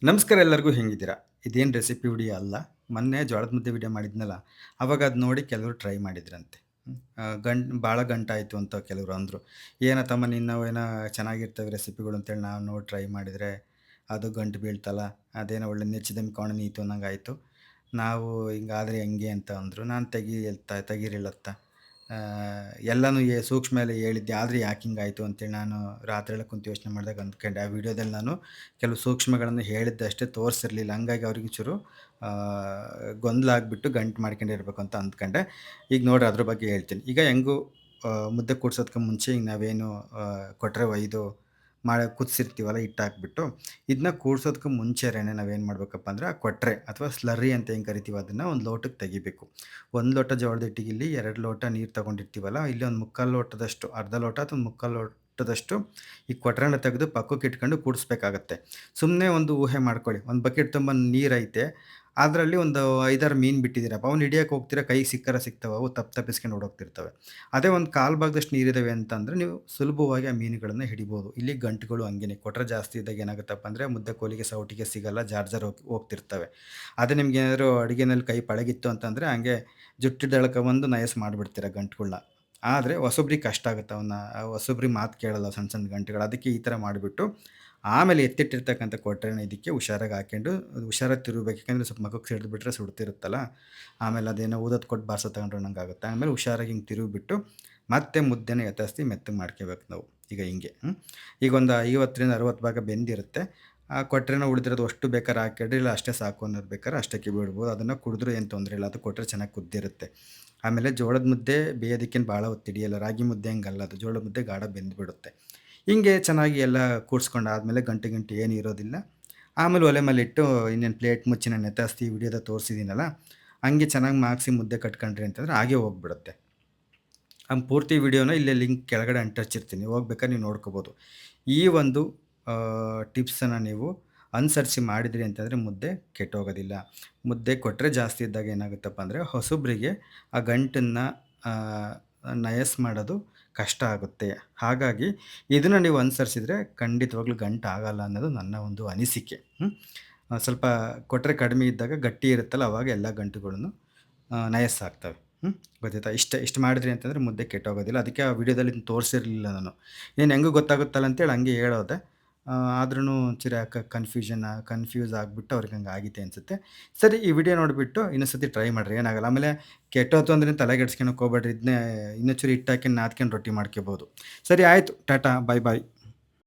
ನಮಸ್ಕಾರ ಎಲ್ಲರಿಗೂ ಹೆಂಗಿದ್ದೀರಾ? ಇದೇನು ರೆಸಿಪಿ ವಿಡಿಯೋ ಅಲ್ಲ. ಮೊನ್ನೆ ಜೋಳದ ಮುದ್ದೆ ವಿಡಿಯೋ ಮಾಡಿದ್ನಲ್ಲ, ಅವಾಗ ಅದು ನೋಡಿ ಕೆಲವರು ಟ್ರೈ ಮಾಡಿದ್ರಂತೆ. ಭಾಳ ಗಂಟಾಯಿತು ಅಂತ ಕೆಲವರು ಅಂದರು. "ಏನೋ ತಮ್ಮ ನಿನ್ನವೇನೋ ಚೆನ್ನಾಗಿರ್ತವೆ ರೆಸಿಪಿಗಳು ಅಂತೇಳಿ ನಾನು ಟ್ರೈ ಮಾಡಿದರೆ, ಅದು ಗಂಟು ಬೀಳ್ತಲ್ಲ, ಅದೇನೋ ಒಳ್ಳೆ ನೆಚ್ಚಿದೆಮ್ ಕೋಣ ನೀತು ಅನ್ನಂಗಾಯಿತು. ನಾವು ಹಿಂಗಾದ್ರೆ ಹೆಂಗೆ?" ಅಂತ ಅಂದರು. ನಾನು ತೆಗೀರಿಲ್ಲತ್ತ. ಎಲ್ಲನೂ ಸೂಕ್ಷ್ಮ ಎಲ್ಲ ಹೇಳಿದ್ದೆ, ಆದ್ರೆ ಯಾಕೆ ಹಿಂಗಾಯಿತು ಅಂತೇಳಿ ನಾನು ರಾತ್ರಿ ಎಲ್ಲ ಕುಂತು ಯೋಚನೆ ಮಾಡಿದಾಗ ಅಂದ್ಕೊಂಡೆ, ಆ ವಿಡಿಯೋದಲ್ಲಿ ನಾನು ಕೆಲವು ಸೂಕ್ಷ್ಮಗಳನ್ನು ಹೇಳಿದ್ದಷ್ಟೇ ತೋರಿಸಿರಲಿಲ್ಲ. ಹಂಗಾಗಿ ಅವ್ರಿಗೆ ಚೂರು ಗೊಂದಲ ಆಗಿಬಿಟ್ಟು ಗಂಟು ಮಾಡ್ಕೊಂಡಿರ್ಬೇಕು ಅಂತ ಅಂದ್ಕೊಂಡೆ. ಈಗ ನೋಡ್ರಿ ಅದ್ರ ಬಗ್ಗೆ ಹೇಳ್ತೀನಿ. ಈಗ ಹೆಂಗೂ ಮುದ್ದೆ ಕೂಡ್ಸೋದಕ್ಕೆ ಮುಂಚೆ ಈಗ ನಾವೇನು ಕೊಟ್ಟರೆ ಒಯ್ದು ಕುದಿಸಿರ್ತೀವಲ್ಲ ಹಿಟ್ಟು ಹಾಕ್ಬಿಟ್ಟು, ಇದನ್ನ ಕೂಡ್ಸೋದಕ್ಕೆ ಮುಂಚೆನೇ ನಾವೇನು ಮಾಡಬೇಕಪ್ಪ ಅಂದ್ರೆ, ಆ ಕೊಟ್ರೆ ಅಥವಾ ಸ್ಲರ್ರಿ ಅಂತ ಏನು ಕರಿತೀವಿ ಅದನ್ನು ಒಂದು ಲೋಟಕ್ಕೆ ತೆಗಿಬೇಕು. 1 ಲೋಟ ಜೋಳದ ಹಿಟ್ಟಿಗೆ ಇಲ್ಲಿ 2 ಲೋಟ ನೀರು ತೊಗೊಂಡಿರ್ತೀವಲ್ಲ, ಇಲ್ಲಿ ಒಂದು ಮುಕ್ಕಾಲು ಲೋಟದಷ್ಟು, ಅರ್ಧ ಲೋಟ ಅಥವಾ ಮುಕ್ಕಾಲು ಲೋಟದಷ್ಟು ಈ ಕೊಟ್ರೆನ ತೆಗೆದು ಪಕ್ಕಕ್ಕೆ ಇಟ್ಕೊಂಡು ಕೂಡಿಸ್ಬೇಕಾಗತ್ತೆ. ಸುಮ್ಮನೆ ಒಂದು ಊಹೆ ಮಾಡ್ಕೊಳ್ಳಿ, ಒಂದು ಬಕೆಟ್ ತುಂಬ ನೀರೈತೆ, ಅದರಲ್ಲಿ ಒಂದು 5-6 ಮೀನು ಬಿಟ್ಟಿದ್ದೀರಪ್ಪ, ಅವ್ನು ಹಿಡಿಯೋಕೆ ಹೋಗ್ತೀರಾ, ಕೈಗೆ ಸಿಗ್ತಾವೆ, ಅವು ತಪ್ಪಿಸ್ಕೊಂಡು ಓಡೋಗ್ತಿರ್ತವೆ. ಅದೇ ಒಂದು ಕಾಲು ಭಾಗದಷ್ಟು ನೀರಿದ್ದಾವೆ ಅಂತಂದರೆ ನೀವು ಸುಲಭವಾಗಿ ಆ ಮೀನುಗಳನ್ನು ಹಿಡಿಬೋದು. ಇಲ್ಲಿ ಗಂಟುಗಳು ಹಂಗೇನೆ, ಕೊಟ್ರೆ ಜಾಸ್ತಿ ಇದ್ದಾಗ ಏನಾಗುತ್ತಪ್ಪ ಅಂದರೆ ಮುದ್ದೆ ಕೋಲಿಗೆ ಸೌಟಿಗೆ ಸಿಗಲ್ಲ, ಜಾರ್ ಜಾರ್ ಹೋಗ್ತಿರ್ತವೆ. ಅದೇ ನಿಮ್ಗೇನಾದ್ರು ಅಡುಗೆನಲ್ಲಿ ಕೈ ಪಳಗಿತ್ತು ಅಂತಂದರೆ ಹಂಗೆ ಜುಟ್ಟಿದ್ದು ಎಳ್ಕೊಬಂದು ನಯಸ್ ಮಾಡಿಬಿಡ್ತೀರ ಗಂಟುಗಳ್ನ. ಆದರೆ ಹೊಸಬ್ರಿಗೆ ಕಷ್ಟ ಆಗುತ್ತೆ, ಹೊಸಬ್ರಿಗೆ ಮಾತು ಕೇಳಲ್ಲ ಸಣ್ಣ ಸಣ್ಣ ಗಂಟುಗಳು. ಅದಕ್ಕೆ ಈ ಥರ ಮಾಡಿಬಿಟ್ಟು ಆಮೇಲೆ ಎತ್ತಿಟ್ಟಿರ್ತಕ್ಕಂಥ ಕೊಟ್ರೆನ ಇದಕ್ಕೆ ಹುಷಾರಾಗಿ ಹಾಕ್ಕೊಂಡು ಹುಷಾರಾಗಿ ತಿರುಗಬೇಕು. ಯಾಕಂದರೆ ಸ್ವಲ್ಪ ಮಖಕ್ಕೆ ಸಿಡಿದ್ಬಿಟ್ರೆ ಸುಡ್ತಿರುತ್ತಲ್ಲ, ಆಮೇಲೆ ಅದೇನೋ ಊದೋದು ಕೊಟ್ಟು ಬಾರ್ಸೋ ತಗೊಂಡ್ರಂಗಾಗುತ್ತೆ. ಆಮೇಲೆ ಹುಷಾರಾಗಿ ಹಿಂಗೆ ತಿರುಗಿಬಿಟ್ಟು ಮತ್ತೆ ಮುದ್ದೆನ ಯಥಾಸ್ತಿ ಮೆತ್ತಗೆ ಮಾಡ್ಕೋಬೇಕು ನಾವು. ಈಗ ಹಿಂಗೆ ಈಗ ಒಂದು 50-60 ಭಾಗ ಬೆಂದಿರುತ್ತೆ. ಆ ಕೊಟ್ರೆನ ಉಳಿದಿರೋದು ಅಷ್ಟು ಬೇಕಾದ್ರೆ ಹಾಕ್ಕೊಳ್ರಿ, ಇಲ್ಲ ಅಷ್ಟೇ ಸಾಕು ಅನ್ನೋದು ಬೇಕಾದ್ರೆ ಅಷ್ಟಕ್ಕೆ ಬಿಡ್ಬೋದು. ಅದನ್ನು ಕುಡಿದ್ರೂ ಏನು ತೊಂದರೆ ಇಲ್ಲ, ಅದು ಕೊಟ್ಟರೆ ಚೆನ್ನಾಗಿ ಕುದ್ದಿರುತ್ತೆ. ಆಮೇಲೆ ಜೋಳದ ಮುದ್ದೆ ಬೇಯೋದಕ್ಕೇನು ಭಾಳ ಹೊತ್ತು ಹಿಡಿಯಲ್ಲ, ರಾಗಿ ಮುದ್ದೆ ಹಂಗಲ್ಲ, ಅದು ಜೋಳದ ಮುದ್ದೆ ಗಾಢ ಬೆಂದ್ಬಿಡುತ್ತೆ. ಹಿಂಗೆ ಚೆನ್ನಾಗಿ ಎಲ್ಲ ಕೂಡ್ಸ್ಕೊಂಡಾದ್ಮೇಲೆ ಗಂಟು ಏನು ಇರೋದಿಲ್ಲ. ಆಮೇಲೆ ಒಲೆ ಮೇಲಿಟ್ಟು ಇನ್ನೇನು ಪ್ಲೇಟ್ ಮುಚ್ಚಿ ನಾನು ಯಥಾಸ್ತಿ ವಿಡಿಯೋದಾಗ ತೋರಿಸಿದ್ದೀನಲ್ಲ, ಹಂಗೆ ಚೆನ್ನಾಗಿ ಮಾಗ್ಸಿ ಮುದ್ದೆ ಕಟ್ಕೊಂಡ್ರಿ ಅಂತಂದರೆ ಹಾಗೇ ಹೋಗ್ಬಿಡುತ್ತೆ. ಪೂರ್ತಿ ವಿಡಿಯೋನ ಇಲ್ಲೇ ಲಿಂಕ್ ಕೆಳಗಡೆ ಅಂಟಿಸಿರ್ತೀನಿ, ಹೋಗ್ಬೇಕಾದ್ರೆ ನೀವು ನೋಡ್ಕೋಬೋದು. ಈ ಒಂದು ಟಿಪ್ಸನ್ನು ನೀವು ಅನುಸರಿಸಿ ಮಾಡಿದ್ರಿ ಅಂತಂದರೆ ಮುದ್ದೆ ಕೆಟ್ಟೋಗೋದಿಲ್ಲ. ಮುದ್ದೆ ಕೊಟ್ಟರೆ ಜಾಸ್ತಿ ಇದ್ದಾಗ ಏನಾಗುತ್ತಪ್ಪ ಅಂದರೆ ಹೊಸಬ್ರಿಗೆ ಆ ಗಂಟನ್ನು ನಯಸ್ ಮಾಡೋದು ಕಷ್ಟ ಆಗುತ್ತೆ. ಹಾಗಾಗಿ ಇದನ್ನು ನೀವು ಅನುಸರಿಸಿದ್ರೆ ಖಂಡಿತವಾಗ್ಲೂ ಗಂಟು ಆಗಲ್ಲ ಅನ್ನೋದು ನನ್ನ ಒಂದು ಅನಿಸಿಕೆ. ಸ್ವಲ್ಪ ಕೊಟ್ಟರೆ ಕಡಿಮೆ ಇದ್ದಾಗ ಗಟ್ಟಿ ಇರುತ್ತಲ್ಲ, ಅವಾಗ ಎಲ್ಲ ಗಂಟುಗಳನ್ನು ನಯಸ್ ಆಗ್ತವೆ. ಗೊತ್ತಾಯ್ತಾ? ಇಷ್ಟು ಮಾಡಿದ್ರಿ ಅಂತಂದರೆ ಮುದ್ದೆ ಕೆಟ್ಟೋಗೋದಿಲ್ಲ. ಅದಕ್ಕೆ ಆ ವಿಡಿಯೋದಲ್ಲಿ ತೋರಿಸಿರಲಿಲ್ಲ ನಾನು. ನೀನು ಹೆಂಗೂ ಗೊತ್ತಾಗುತ್ತಲ್ಲ ಅಂತೇಳಿ ಹಂಗೆ ಹೇಳೋದೆ. ಆದ್ರೂ ಒಂಚೂರು ಯಾಕೋ ಕನ್ಫ್ಯೂಸ್ ಆಗಿಬಿಟ್ಟು ಅವ್ರಿಗೆ ಹಂಗೆ ಆಗಿದೆ ಅನಿಸುತ್ತೆ. ಸರಿ, ಈ ವಿಡಿಯೋ ನೋಡಿಬಿಟ್ಟು ಇನ್ನೊಂದು ಸತಿ ಟ್ರೈ ಮಾಡಿರಿ, ಏನಾಗಲ್ಲ. ಆಮೇಲೆ ಕೆಟ್ಟೋಯ್ತು ಅಂದ್ರೆ ತಲೆಗೆಡ್ಸ್ಕೊಳಕ್ಕೆ ಹೋಗ್ಬೇಡ್ರಿ. ಇದನ್ನೇ ಇನ್ನೊಂಚೂರು ಹಿಟ್ಟು ಹಾಕ್ಕೊಂಡು ನಾದ್ಕೊಂಡು ರೊಟ್ಟಿ ಮಾಡ್ಕೊಬೋದು. ಸರಿ ಆಯಿತು, ಟಾಟಾ, ಬಾಯ್ ಬಾಯ್.